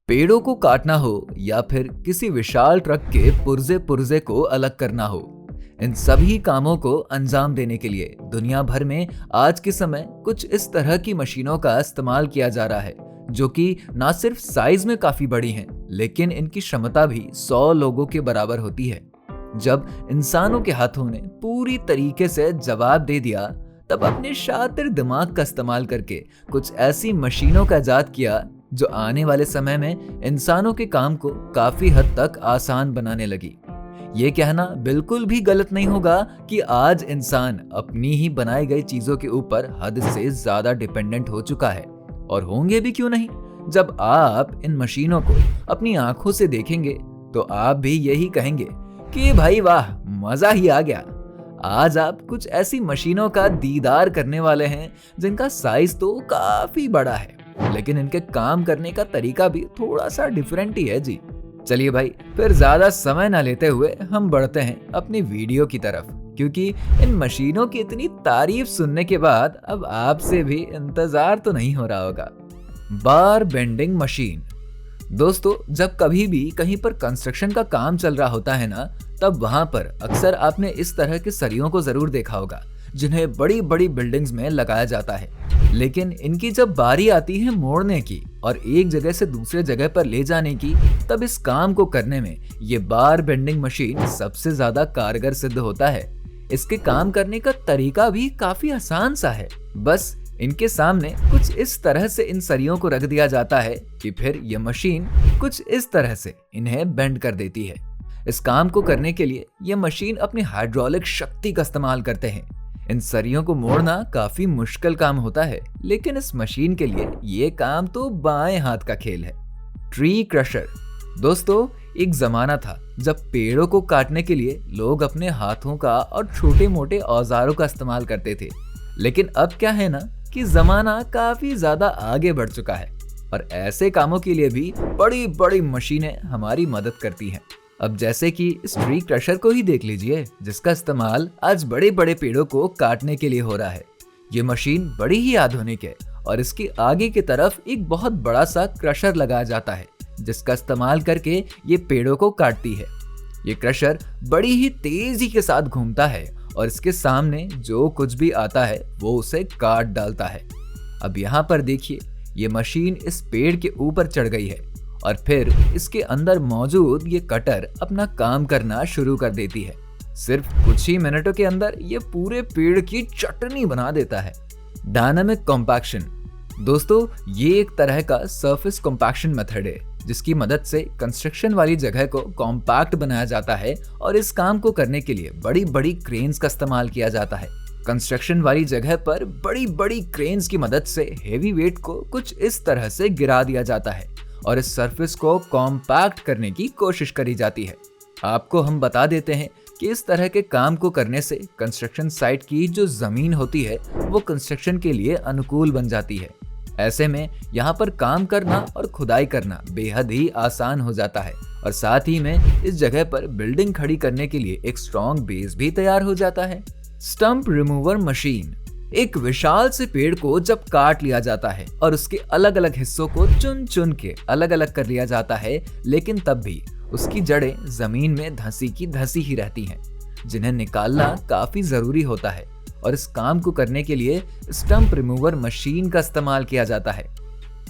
पेड़ों को काटना हो या फिर किसी विशाल ट्रक के पुर्जे पुर्जे को अलग करना हो, इन सभी कामों को अंजाम देने के लिए दुनिया भर में आज के समय कुछ इस तरह की मशीनों का इस्तेमाल किया जा रहा है जो कि ना सिर्फ साइज में काफी बड़ी हैं, लेकिन इनकी क्षमता भी 100 लोगों के बराबर होती है। जब इंसानों के हाथों ने पूरी तरीके से जवाब दे दिया, तब अपने शातिर दिमाग का इस्तेमाल करके कुछ ऐसी मशीनों का इजाद किया जो आने वाले समय में इंसानों के काम को काफी हद तक आसान बनाने लगी। ये कहना बिल्कुल भी गलत नहीं होगा कि आज इंसान अपनी ही बनाई गई चीजों के ऊपर हद से ज्यादा डिपेंडेंट हो चुका है, और होंगे भी क्यों नहीं। जब आप इन मशीनों को अपनी आंखों से देखेंगे तो आप भी यही कहेंगे कि भाई वाह, मजा ही आ गया। आज आप कुछ ऐसी मशीनों का दीदार करने वाले हैं जिनका साइज तो काफी बड़ा है, लेकिन इनके काम करने का तरीका भी थोड़ा सा डिफरेंट ही है जी। चलिए भाई, फिर ज्यादा समय ना लेते हुए हम बढ़ते हैं अपनी वीडियो की तरफ, क्योंकि इन मशीनों की इतनी तारीफ सुनने के बाद अब आपसे भी इंतजार तो नहीं हो रहा होगा। बार बेंडिंग मशीन। दोस्तों, जब कभी भी कहीं पर कंस्ट्रक्शन का काम चल रहा होता है ना, तब वहां पर अक्सर आपने इस तरह के सरियों को जरूर देखा होगा जिन्हें बड़ी बड़ी बिल्डिंग्स में लगाया जाता है। लेकिन इनकी जब बारी आती है मोड़ने की और एक जगह से दूसरे जगह पर ले जाने की, तब इस काम को करने में ये बार बेंडिंग मशीन सबसे ज्यादा कारगर सिद्ध होता है। इसके काम करने का तरीका भी काफी आसान सा है। बस इनके सामने कुछ इस तरह से इन सरियों को रख दिया जाता है कि फिर यह मशीन कुछ इस तरह से इन्हें बेंड कर देती है। इस काम को करने के लिए यह मशीन अपनी हाइड्रोलिक शक्ति का इस्तेमाल करते हैं। इन सरियों को मोड़ना काफी मुश्किल काम होता है, लेकिन इस मशीन के लिए ये काम तो बाएं हाथ का खेल है। Tree crusher. दोस्तों, एक जमाना था जब पेड़ों को काटने के लिए लोग अपने हाथों का और छोटे मोटे औजारों का इस्तेमाल करते थे, लेकिन अब क्या है ना कि जमाना काफी ज्यादा आगे बढ़ चुका है और ऐसे कामों के लिए भी बड़ी बड़ी मशीनें हमारी मदद करती हैं। अब जैसे कि इस ट्री क्रशर को ही देख लीजिए, जिसका इस्तेमाल आज बड़े बड़े पेड़ों को काटने के लिए हो रहा है। ये मशीन बड़ी ही आधुनिक है और इसके आगे की तरफ एक बहुत बड़ा सा क्रशर लगाया जाता है, जिसका इस्तेमाल करके ये पेड़ों को काटती है। ये क्रशर बड़ी ही तेजी के साथ घूमता है और इसके सामने जो कुछ भी आता है वो उसे काट डालता है। अब यहाँ पर देखिए, ये मशीन इस पेड़ के ऊपर चढ़ गई है और फिर इसके अंदर मौजूद ये कटर अपना काम करना शुरू कर देती है। सिर्फ कुछ ही मिनटों के अंदर ये पूरे पेड़ की चटनी बना देता है। Dynamic compaction. दोस्तों, ये एक तरह का सरफेस कॉम्पैक्शन मेथड है जिसकी मदद से कंस्ट्रक्शन वाली जगह को कॉम्पैक्ट बनाया जाता है, और इस काम को करने के लिए बड़ी बड़ी क्रेन्स का इस्तेमाल किया जाता है। कंस्ट्रक्शन वाली जगह पर बड़ी बड़ी क्रेन्स की मदद से हेवी वेट को कुछ इस तरह से गिरा दिया जाता है और इस सरफेस को कॉम्पैक्ट करने की कोशिश करी जाती है। आपको हम बता देते हैं कि इस तरह के काम को करने से कंस्ट्रक्शन साइट की जो जमीन होती है वो कंस्ट्रक्शन के लिए अनुकूल बन जाती है। ऐसे में यहाँ पर काम करना और खुदाई करना बेहद ही आसान हो जाता है, और साथ ही में इस जगह पर बिल्डिंग खड़ी करने के लिए एक स्ट्रॉन्ग बेस भी तैयार हो जाता है। Stump remover machine. एक विशाल से पेड़ को जब काट लिया जाता है और उसके अलग अलग हिस्सों को चुन चुन के अलग अलग कर लिया जाता है, लेकिन तब भी उसकी जड़ें जमीन में धंसी की धंसी ही रहती हैं, जिन्हें निकालना काफी जरूरी होता है, और इस काम को करने के लिए स्टंप रिमूवर मशीन का इस्तेमाल किया जाता है।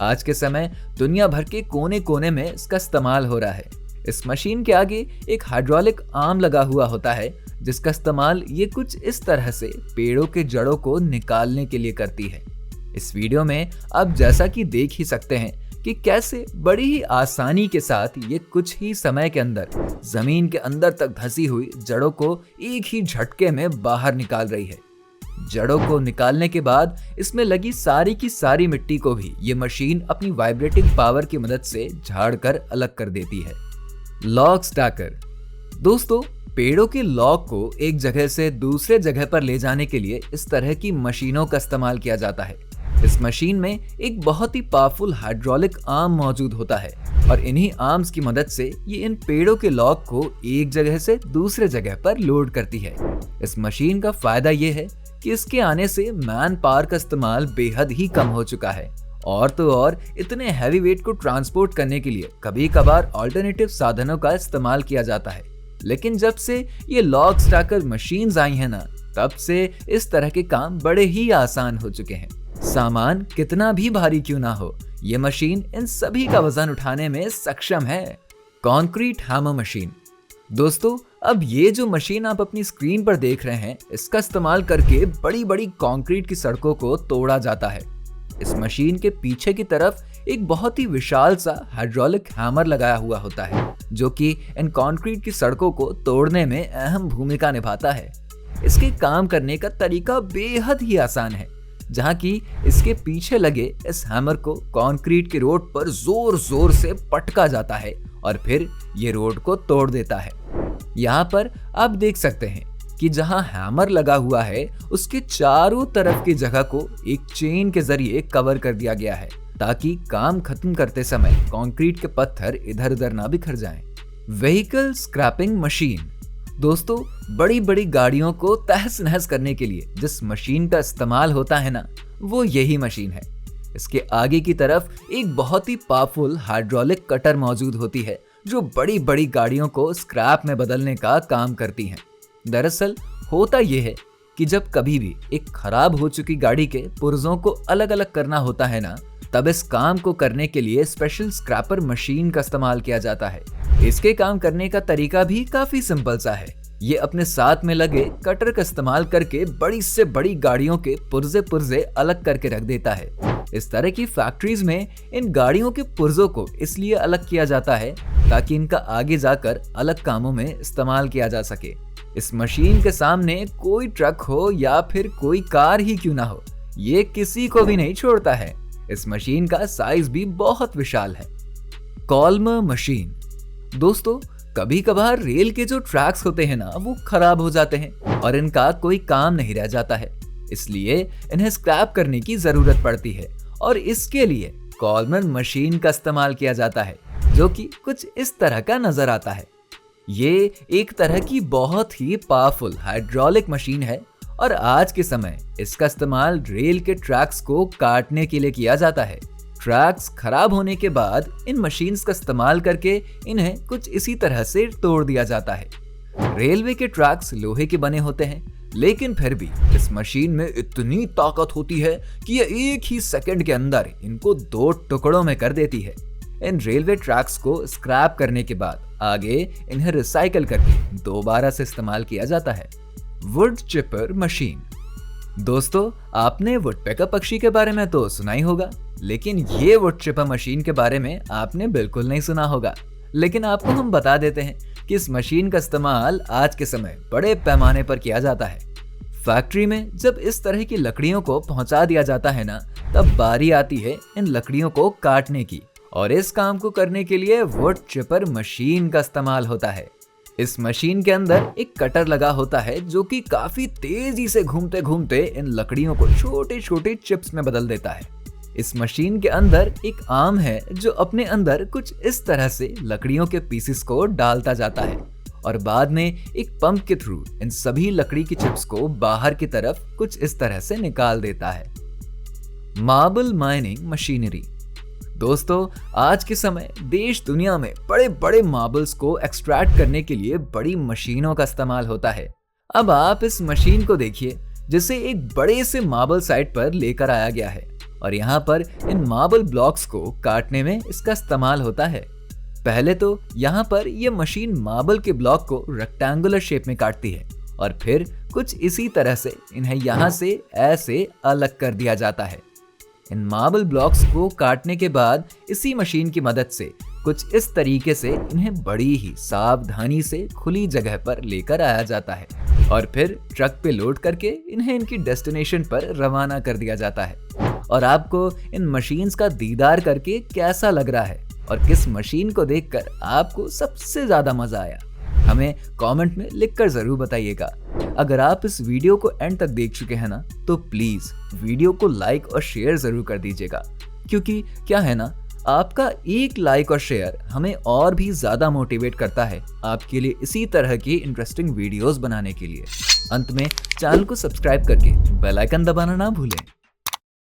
आज के समय दुनिया भर के कोने कोने में इसका इस्तेमाल हो रहा है। इस मशीन के आगे एक हाइड्रोलिक आर्म लगा हुआ होता है, जिसका इस्तेमाल ये कुछ इस तरह से पेड़ों के जड़ों को निकालने के लिए करती है। इस वीडियो में आप जैसा कि देख ही सकते हैं कि कैसे बड़ी ही आसानी के साथ ये कुछ ही समय के अंदर जमीन के अंदर तक धंसी हुई जड़ों को एक ही झटके में बाहर निकाल रही है। जड़ों को निकालने के बाद इसमें लगी सारी की सारी मिट्टी को भी ये मशीन अपनी वाइब्रेटिंग पावर की मदद से झाड़ कर अलग कर देती है। Log stacker. दोस्तों, पेड़ों के लॉग को एक जगह से दूसरे जगह पर ले जाने के लिए इस तरह की मशीनों का इस्तेमाल किया जाता है। इस मशीन में एक बहुत ही पावरफुल हाइड्रोलिक आर्म मौजूद होता है, और इन्हीं आर्म्स की मदद से ये इन पेड़ों के लॉग को एक जगह से दूसरे जगह पर लोड करती है। इस मशीन का फायदा ये है कि इसके आने से मैन पावर का इस्तेमाल बेहद ही कम हो चुका है और तो और इतने हैवी वेट को ट्रांसपोर्ट करने के लिए कभी कभार ऑल्टरनेटिव साधनों का इस्तेमाल किया जाता है। लेकिन जब से ये लॉग स्टैकर मशीन्स आई हैं ना, तब से इस तरह के काम बड़े ही आसान हो चुके हैं। सामान कितना भी भारी क्यों ना हो, ये मशीन इन सभी का वजन उठाने में सक्षम है। Concrete hammer machine. दोस्तों, अब ये जो मशीन आप अपनी स्क्रीन पर देख रहे हैं, इसका इस्तेमाल करके बड़ी बड़ी कंक्रीट की सड़कों को तोड़ा जाता है। इस मशीन के पीछे की तरफ एक बहुत ही विशाल सा हाइड्रोलिक हैमर लगाया हुआ होता है, जो कि इन कंक्रीट की सड़कों को तोड़ने में अहम भूमिका निभाता है। इसके काम करने का तरीका बेहद ही आसान है, जहां कि इसके पीछे लगे इस हैमर को कंक्रीट की रोड पर जोर जोर से पटका जाता है और फिर ये रोड को तोड़ देता है। यहाँ पर आप देख सकते हैं कि जहां हैमर लगा हुआ है, उसके चारों तरफ की जगह को एक चेन के जरिए कवर कर दिया गया है, ताकि काम खत्म करते समय कंक्रीट के पत्थर इधर उधर ना बिखर जाएं। Vehicle scrapping machine. दोस्तों, बड़ी बड़ी गाड़ियों को तहस नहस करने के लिए जिस मशीन का इस्तेमाल होता है ना, वो यही मशीन है। इसके आगे की तरफ एक बहुत ही पावरफुल हाइड्रोलिक कटर मौजूद होती है, जो बड़ी बड़ी गाड़ियों को स्क्रैप में बदलने का काम करती हैं। दरअसल होता यह है कि जब कभी भी एक खराब हो चुकी गाड़ी के पुर्जों को अलग अलग करना होता है ना, तब इस काम को करने के लिए स्पेशल स्क्रैपर मशीन का इस्तेमाल किया जाता है। इसके काम करने का तरीका भी काफी सिंपल सा है। ये अपने साथ में लगे कटर का इस्तेमाल करके बड़ी से बड़ी गाड़ियों के पुर्जे अलग करके रख देता है। इस तरह की फैक्ट्रीज में इन गाड़ियों के पुर्जों को इसलिए अलग किया जाता है ताकि इनका आगे जाकर अलग कामों में इस्तेमाल किया जा सके। इस मशीन के सामने कोई ट्रक हो या फिर कोई कार ही क्यों ना हो, ये किसी को भी नहीं छोड़ता है। इस मशीन का साइज भी बहुत विशाल है। कॉल्मर मशीन। दोस्तों, कभी कभार रेल के जो ट्रैक्स होते हैं ना, वो खराब हो जाते हैं और इनका कोई काम नहीं रह जाता है, इसलिए इन्हें स्क्रैप करने की जरूरत पड़ती है और इसके लिए कॉल्मर मशीन का इस्तेमाल किया जाता है, जो कि कुछ इस तरह का नजर आता है। ये एक तरह की बहुत ही पावरफुल हाइड्रोलिक मशीन है और आज के समय इसका इस्तेमाल रेल के ट्रैक्स को काटने के लिए किया जाता है। ट्रैक्स खराब होने के बाद इन मशीन्स का इस्तेमाल करके इन्हें कुछ इसी तरह से तोड़ दिया जाता है। रेलवे के ट्रैक्स लोहे के बने होते हैं, लेकिन फिर भी इस मशीन में इतनी ताकत होती है कि यह एक ही सेकंड के अंदर इनको 2 टुकड़ों में कर देती है। इन रेलवे ट्रैक्स को स्क्रैप करने के बाद आगे इन्हें रिसाइकल करके दोबारा से इस्तेमाल किया जाता है। Would cheaper machine. दोस्तों, आपने वुडपेकर पक्षी के बारे में तो सुना ही होगा, लेकिन ये वुड चिपर मशीन के बारे में आपने बिल्कुल नहीं सुना होगा। लेकिन आपको हम बता देते हैं कि इस मशीन का इस्तेमाल आज के समय बड़े पैमाने पर किया जाता है। फैक्ट्री में जब इस तरह की लकड़ियों को पहुंचा दिया जाता है ना, तब बारी आती है इन लकड़ियों को काटने की, और इस काम को करने के लिए वुड चिपर मशीन का इस्तेमाल होता है। इस मशीन के अंदर एक कटर लगा होता है, जो कि काफी तेजी से घूमते घूमते इन लकड़ियों को छोटे छोटे चिप्स में बदल देता है। इस मशीन के अंदर एक आर्म है, जो अपने अंदर कुछ इस तरह से लकड़ियों के पीसेस को डालता जाता है और बाद में एक पंप के थ्रू इन सभी लकड़ी की चिप्स को बाहर की तरफ कुछ इस तरह से निकाल देता है। Marble mining machinery. दोस्तों, आज के समय देश दुनिया में बड़े बड़े मार्बल्स को एक्सट्रैक्ट करने के लिए बड़ी मशीनों का इस्तेमाल होता है। अब आप इस मशीन को देखिए, जिसे एक बड़े से मार्बल साइट पर लेकर आया गया है और यहाँ पर इन मार्बल ब्लॉक्स को काटने में इसका इस्तेमाल होता है। पहले तो यहाँ पर यह मशीन मार्बल के ब्लॉक को रेक्टेंगुलर शेप में काटती है और फिर कुछ इसी तरह से इन्हें यहाँ से ऐसे अलग कर दिया जाता है। इन मार्बल ब्लॉक्स को काटने के बाद इसी मशीन की मदद से कुछ इस तरीके से इन्हें बड़ी ही सावधानी से खुली जगह पर लेकर आया जाता है और फिर ट्रक पे लोड करके इन्हें इनकी डेस्टिनेशन पर रवाना कर दिया जाता है। और आपको इन मशीन्स का दीदार करके कैसा लग रहा है और किस मशीन को देखकर आपको सबसे ज्यादा मजा आया, हमें कमेंट में लिखकर जरूर बताइएगा। अगर आप इस वीडियो को एंड तक देख चुके हैं ना, तो प्लीज वीडियो को लाइक और शेयर जरूर कर दीजिएगा, क्योंकि क्या है ना, आपका एक लाइक और शेयर हमें और भी ज्यादा मोटिवेट करता है आपके लिए इसी तरह की इंटरेस्टिंग वीडियोस बनाने के लिए। अंत में चैनल को सब्सक्राइब करके बेल आइकन दबाना ना भूलें।